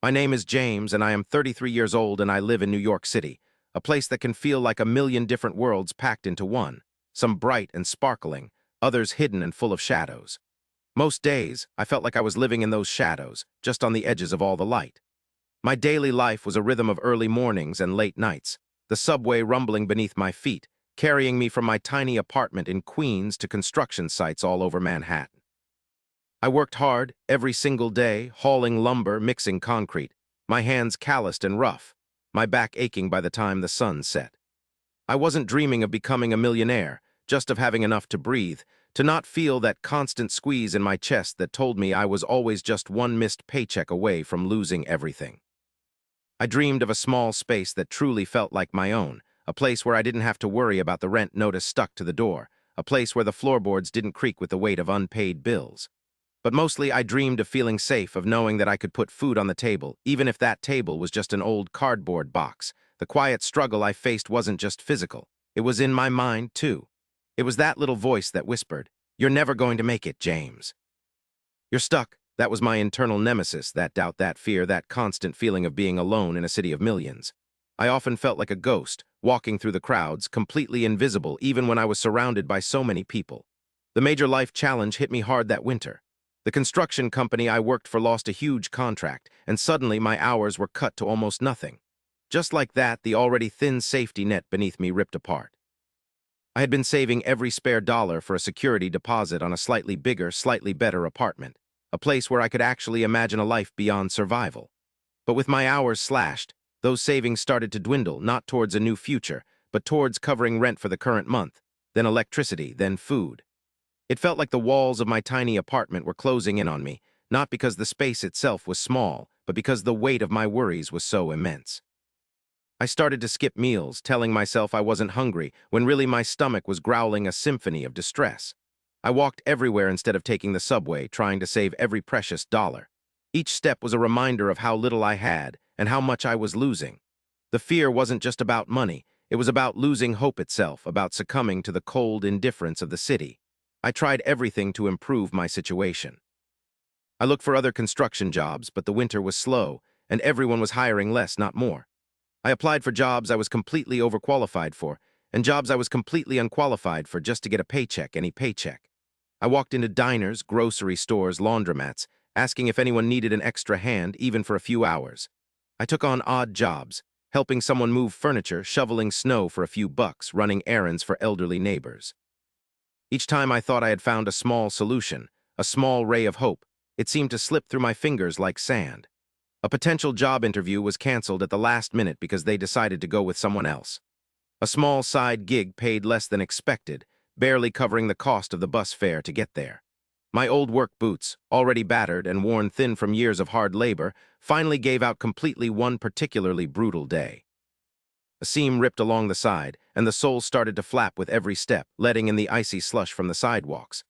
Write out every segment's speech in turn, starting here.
My name is James, and I am 33 years old, and I live in New York City, a place that can feel like a million different worlds packed into one, some bright and sparkling, others hidden and full of shadows. Most days, I felt like I was living in those shadows, just on the edges of all the light. My daily life was a rhythm of early mornings and late nights, the subway rumbling beneath my feet, carrying me from my tiny apartment in Queens to construction sites all over Manhattan. I worked hard, every single day, hauling lumber, mixing concrete, my hands calloused and rough, my back aching by the time the sun set. I wasn't dreaming of becoming a millionaire, just of having enough to breathe, to not feel that constant squeeze in my chest that told me I was always just one missed paycheck away from losing everything. I dreamed of a small space that truly felt like my own, a place where I didn't have to worry about the rent notice stuck to the door, a place where the floorboards didn't creak with the weight of unpaid bills. But mostly I dreamed of feeling safe, of knowing that I could put food on the table, even if that table was just an old cardboard box. The quiet struggle I faced wasn't just physical. It was in my mind, too. It was that little voice that whispered, "You're never going to make it, James. You're stuck." That was my internal nemesis, that doubt, that fear, that constant feeling of being alone in a city of millions. I often felt like a ghost, walking through the crowds, completely invisible even when I was surrounded by so many people. The major life challenge hit me hard that winter. The construction company I worked for lost a huge contract, and suddenly my hours were cut to almost nothing. Just like that, the already thin safety net beneath me ripped apart. I had been saving every spare dollar for a security deposit on a slightly bigger, slightly better apartment, a place where I could actually imagine a life beyond survival. But with my hours slashed, those savings started to dwindle, not towards a new future, but towards covering rent for the current month, then electricity, then food. It felt like the walls of my tiny apartment were closing in on me, not because the space itself was small, but because the weight of my worries was so immense. I started to skip meals, telling myself I wasn't hungry, when really my stomach was growling a symphony of distress. I walked everywhere instead of taking the subway, trying to save every precious dollar. Each step was a reminder of how little I had and how much I was losing. The fear wasn't just about money, it was about losing hope itself, about succumbing to the cold indifference of the city. I tried everything to improve my situation. I looked for other construction jobs, but the winter was slow, and everyone was hiring less, not more. I applied for jobs I was completely overqualified for, and jobs I was completely unqualified for, just to get a paycheck, any paycheck. I walked into diners, grocery stores, laundromats, asking if anyone needed an extra hand, even for a few hours. I took on odd jobs, helping someone move furniture, shoveling snow for a few bucks, running errands for elderly neighbors. Each time I thought I had found a small solution, a small ray of hope, it seemed to slip through my fingers like sand. A potential job interview was canceled at the last minute because they decided to go with someone else. A small side gig paid less than expected, barely covering the cost of the bus fare to get there. My old work boots, already battered and worn thin from years of hard labor, finally gave out completely one particularly brutal day. A seam ripped along the side, and the soles started to flap with every step, letting in the icy slush from the sidewalks.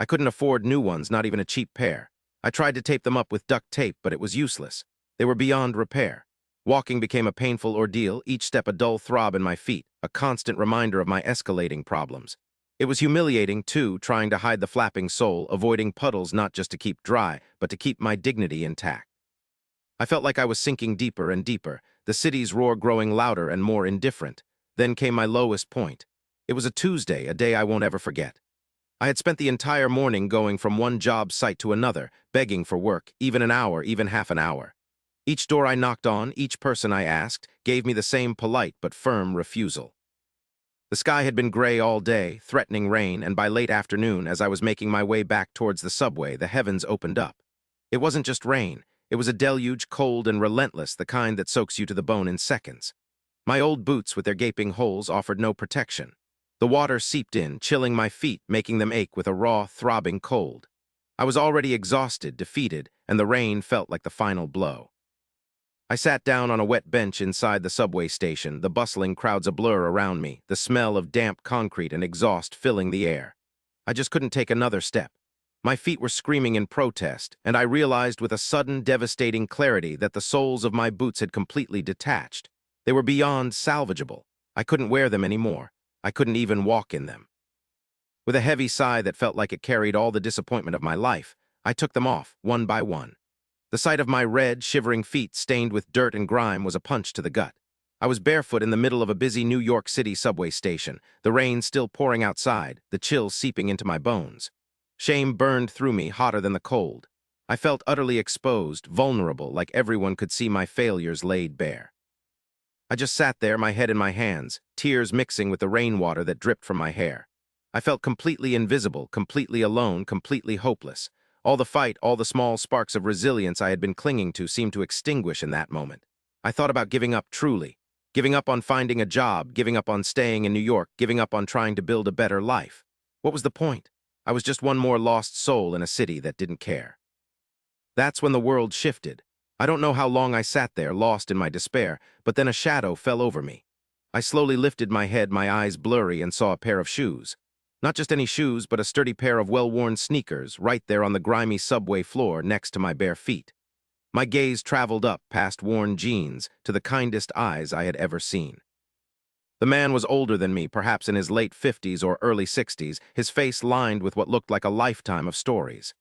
I couldn't afford new ones, not even a cheap pair. I tried to tape them up with duct tape, but it was useless. They were beyond repair. Walking became a painful ordeal, each step a dull throb in my feet, a constant reminder of my escalating problems. It was humiliating, too, trying to hide the flapping sole, avoiding puddles not just to keep dry, but to keep my dignity intact. I felt like I was sinking deeper and deeper, the city's roar growing louder and more indifferent. Then came my lowest point. It was a Tuesday, a day I won't ever forget. I had spent the entire morning going from one job site to another, begging for work, even an hour, even half an hour. Each door I knocked on, each person I asked, gave me the same polite but firm refusal. The sky had been gray all day, threatening rain, and by late afternoon, as I was making my way back towards the subway, the heavens opened up. It wasn't just rain. It was a deluge, cold and relentless, the kind that soaks you to the bone in seconds. My old boots with their gaping holes offered no protection. The water seeped in, chilling my feet, making them ache with a raw, throbbing cold. I was already exhausted, defeated, and the rain felt like the final blow. I sat down on a wet bench inside the subway station, the bustling crowds a blur around me, the smell of damp concrete and exhaust filling the air. I just couldn't take another step. My feet were screaming in protest, and I realized with a sudden, devastating clarity that the soles of my boots had completely detached. They were beyond salvageable. I couldn't wear them anymore. I couldn't even walk in them. With a heavy sigh that felt like it carried all the disappointment of my life, I took them off, one by one. The sight of my red, shivering feet stained with dirt and grime was a punch to the gut. I was barefoot in the middle of a busy New York City subway station, the rain still pouring outside, the chill seeping into my bones. Shame burned through me hotter than the cold. I felt utterly exposed, vulnerable, like everyone could see my failures laid bare. I just sat there, my head in my hands, tears mixing with the rainwater that dripped from my hair. I felt completely invisible, completely alone, completely hopeless. All the fight, all the small sparks of resilience I had been clinging to seemed to extinguish in that moment. I thought about giving up truly. Giving up on finding a job, giving up on staying in New York, giving up on trying to build a better life. What was the point? I was just one more lost soul in a city that didn't care. That's when the world shifted. I don't know how long I sat there, lost in my despair, but then a shadow fell over me. I slowly lifted my head, my eyes blurry, and saw a pair of shoes. Not just any shoes, but a sturdy pair of well-worn sneakers right there on the grimy subway floor next to my bare feet. My gaze traveled up past worn jeans to the kindest eyes I had ever seen. The man was older than me, perhaps in his late 50s or early 60s, his face lined with what looked like a lifetime of stories.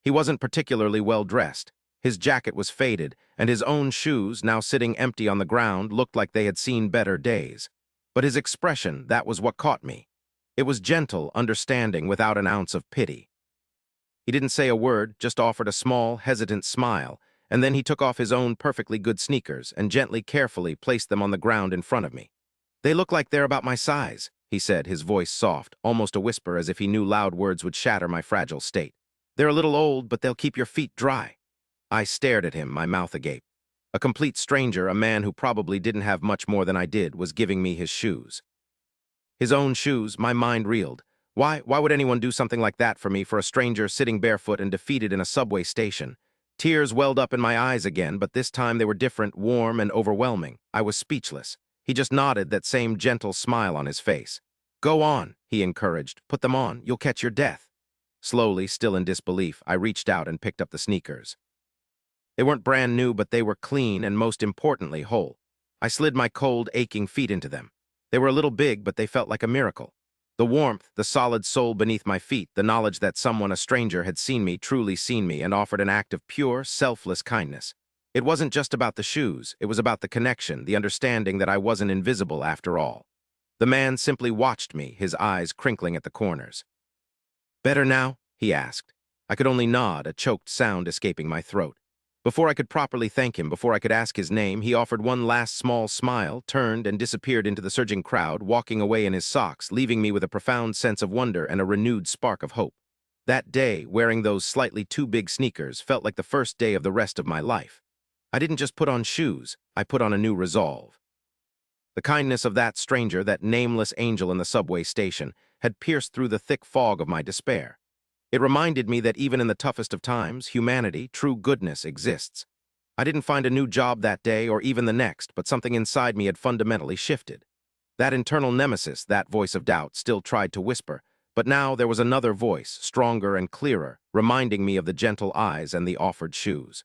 He wasn't particularly well dressed. His jacket was faded, and his own shoes, now sitting empty on the ground, looked like they had seen better days. But his expression, that was what caught me. It was gentle, understanding, without an ounce of pity. He didn't say a word, just offered a small, hesitant smile, and then he took off his own perfectly good sneakers and gently, carefully placed them on the ground in front of me. "They look like they're about my size," he said, his voice soft, almost a whisper, as if he knew loud words would shatter my fragile state. "They're a little old, but they'll keep your feet dry." I stared at him, my mouth agape. A complete stranger, a man who probably didn't have much more than I did, was giving me his shoes. His own shoes, my mind reeled. Why would anyone do something like that for me, for a stranger sitting barefoot and defeated in a subway station? Tears welled up in my eyes again, but this time they were different, warm and overwhelming. I was speechless. He just nodded, that same gentle smile on his face. "Go on," he encouraged. "Put them on. You'll catch your death." Slowly, still in disbelief, I reached out and picked up the sneakers. They weren't brand new, but they were clean and, most importantly, whole. I slid my cold, aching feet into them. They were a little big, but they felt like a miracle. The warmth, the solid sole beneath my feet, the knowledge that someone, a stranger, had seen me, truly seen me, and offered an act of pure, selfless kindness. It wasn't just about the shoes, it was about the connection, the understanding that I wasn't invisible after all. The man simply watched me, his eyes crinkling at the corners. "Better now?" he asked. I could only nod, a choked sound escaping my throat. Before I could properly thank him, before I could ask his name, he offered one last small smile, turned and disappeared into the surging crowd, walking away in his socks, leaving me with a profound sense of wonder and a renewed spark of hope. That day, wearing those slightly too big sneakers, felt like the first day of the rest of my life. I didn't just put on shoes, I put on a new resolve. The kindness of that stranger, that nameless angel in the subway station, had pierced through the thick fog of my despair. It reminded me that even in the toughest of times, humanity, true goodness, exists. I didn't find a new job that day or even the next, but something inside me had fundamentally shifted. That internal nemesis, that voice of doubt, still tried to whisper, but now there was another voice, stronger and clearer, reminding me of the gentle eyes and the offered shoes.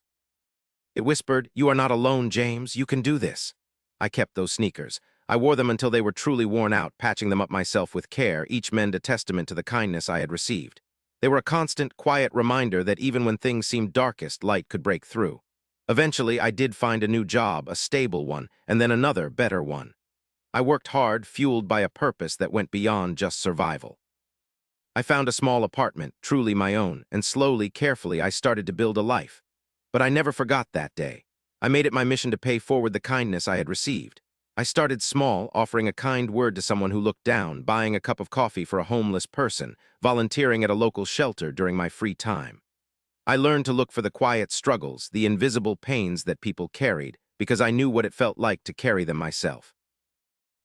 It whispered, "You are not alone, James. You can do this." I kept those sneakers. I wore them until they were truly worn out, patching them up myself with care, each mend a testament to the kindness I had received. They were a constant, quiet reminder that even when things seemed darkest, light could break through. Eventually, I did find a new job, a stable one, and then another, better one. I worked hard, fueled by a purpose that went beyond just survival. I found a small apartment, truly my own, and slowly, carefully, I started to build a life. But I never forgot that day. I made it my mission to pay forward the kindness I had received. I started small, offering a kind word to someone who looked down, buying a cup of coffee for a homeless person, volunteering at a local shelter during my free time. I learned to look for the quiet struggles, the invisible pains that people carried, because I knew what it felt like to carry them myself.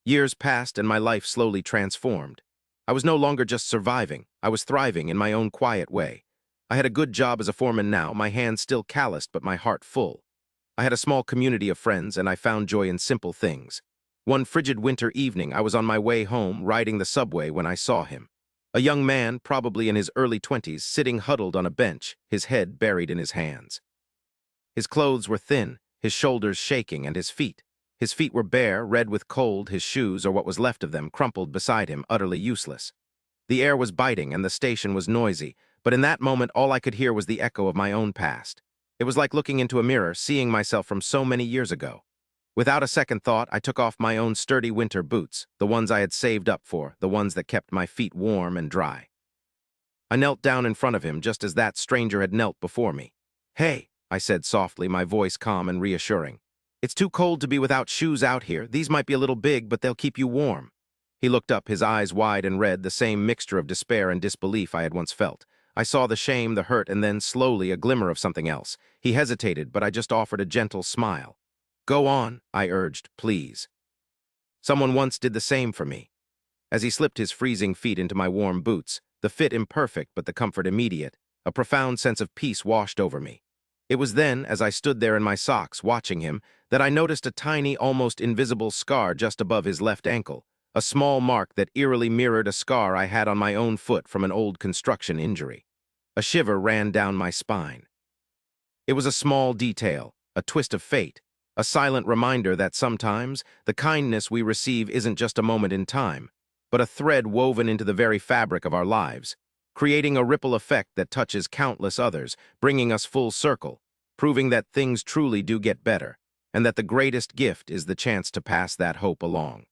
Years passed and my life slowly transformed. I was no longer just surviving, I was thriving in my own quiet way. I had a good job as a foreman now, my hands still calloused but my heart full. I had a small community of friends, and I found joy in simple things. One frigid winter evening, I was on my way home, riding the subway, when I saw him. A young man, probably in his early 20s, sitting huddled on a bench, his head buried in his hands. His clothes were thin, his shoulders shaking, and his feet. His feet were bare, red with cold, his shoes, or what was left of them, crumpled beside him, utterly useless. The air was biting, and the station was noisy, but in that moment all I could hear was the echo of my own past. It was like looking into a mirror, seeing myself from so many years ago. Without a second thought, I took off my own sturdy winter boots, the ones I had saved up for, the ones that kept my feet warm and dry. I knelt down in front of him just as that stranger had knelt before me. "Hey," I said softly, my voice calm and reassuring. "It's too cold to be without shoes out here. These might be a little big, but they'll keep you warm." He looked up, his eyes wide and red, the same mixture of despair and disbelief I had once felt. I saw the shame, the hurt, and then, slowly, a glimmer of something else. He hesitated, but I just offered a gentle smile. "Go on," I urged, "please. Someone once did the same for me." As he slipped his freezing feet into my warm boots, the fit imperfect but the comfort immediate, a profound sense of peace washed over me. It was then, as I stood there in my socks, watching him, that I noticed a tiny, almost invisible scar just above his left ankle, a small mark that eerily mirrored a scar I had on my own foot from an old construction injury. A shiver ran down my spine. It was a small detail, a twist of fate, a silent reminder that sometimes the kindness we receive isn't just a moment in time, but a thread woven into the very fabric of our lives, creating a ripple effect that touches countless others, bringing us full circle, proving that things truly do get better, and that the greatest gift is the chance to pass that hope along.